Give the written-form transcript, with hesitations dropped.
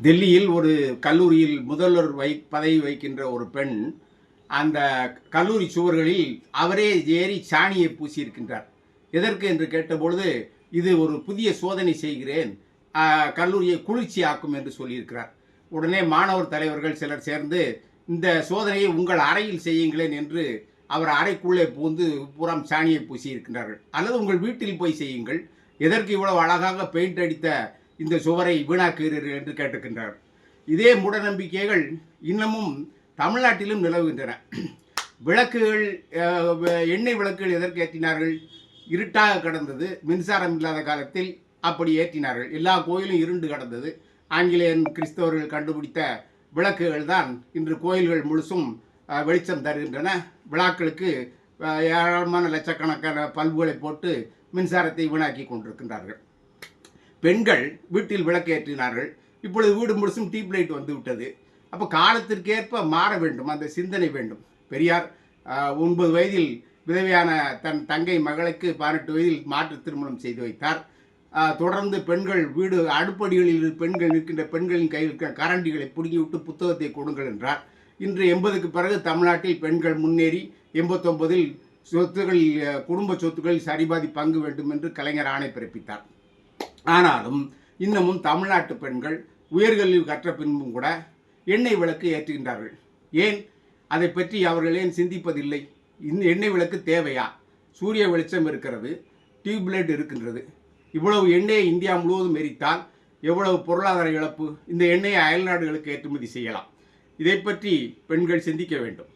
டெல்லியில் ஒரு கல்லூரியில் முதல்வர் பதவி வகிக்கின்ற ஒரு பெண் அந்த கல்லூரி சுவர்களில் அவரே ஏறி சாணியை பூசியிருக்கின்றார். எதற்கு என்று கேட்டபொழுது, இது ஒரு புதிய சோதனை செய்கிறேன், கல்லூரியை குளிர்ச்சியாக்கும் என்று சொல்லியிருக்கிறார். உடனே மாணவர் தலைவர்கள் சிலர் சேர்ந்து, இந்த சோதனையை உங்கள் அறையில் செய்யுங்களேன் என்று அவர் அறைக்குள்ளே புகுந்து புறம் சாணியை பூசியிருக்கின்றார்கள். அல்லது உங்கள் வீட்டில் போய் செய்யுங்கள், எதற்கு இவ்வளவு அழகாக பெயிண்ட் அடித்த இந்த சுவரை வீணாக்குகிறீர்கள் என்று கேட்டுக்கின்றார். இதே மூடநம்பிக்கைகள் இன்னமும் தமிழ்நாட்டிலும் நிலவுகின்றன. விளக்குகள், எண்ணெய் விளக்குகள் எதற்கு ஏற்றினார்கள்? இருட்டாக கடந்தது, மின்சாரம் இல்லாத காலத்தில் அப்படி ஏற்றினார்கள். எல்லா கோயிலும் இருண்டு கடந்தது. ஆங்கிலேயன் கிறிஸ்தவர்கள் கண்டுபிடித்த விளக்குகள் தான் இன்று கோயில்கள் முழுசும் வெளிச்சம் தருகின்றன. விழாக்களுக்கு ஏராளமான லட்சக்கணக்கான பல்புகளை போட்டு மின்சாரத்தை வீணாக்கி கொண்டிருக்கின்றார்கள். பெண்கள் வீட்டில் விளக்கு ஏற்றினார்கள். இப்பொழுது வீடு முழுசும் டியூப் லைட் வந்து விட்டது. அப்போ காலத்திற்கேற்ப மாற வேண்டும், அந்த சிந்தனை வேண்டும். பெரியார் 9 வயதில் விதவையான தன் தங்கை மகளுக்கு 18 வயதில் மாற்று திருமணம் செய்து வைத்தார். தொடர்ந்து பெண்கள் வீடு அடுப்படிகளில் பெண்கள் நிற்கின்ற பெண்களின் கையில் இருக்கிற கரண்டிகளை பிடுங்கிவிட்டு புத்தகத்தை கொடுங்கள் என்றார். இன்று 80க்கு பிறகு தமிழ்நாட்டில் பெண்கள் முன்னேறி 89இல் சொத்துக்கள், குடும்ப சொத்துக்களில் சரிபாதி பங்கு வேண்டும் என்று கலைஞர் ஆணை பிறப்பித்தார். ஆனாலும் இன்னமும் தமிழ்நாட்டு பெண்கள் உயர்கல்வி கற்ற பின்பும் கூட எண்ணெய் விளக்கு ஏற்றுகின்றார்கள். ஏன்? அதை பற்றி அவர்கள் ஏன் சிந்திப்பதில்லை? இந்த எண்ணெய் விளக்கு தேவையா? சூரிய வெளிச்சம் இருக்கிறது, டியூப்லைட் இருக்கின்றது. இவ்வளவு எண்ணெயை இந்தியா முழுவதும் எரித்தால் எவ்வளவு பொருளாதார இழப்பு? இந்த எண்ணெயை அயல்நாடுகளுக்கு ஏற்றுமதி செய்யலாம். இதை பற்றி பெண்கள் சிந்திக்க வேண்டும்.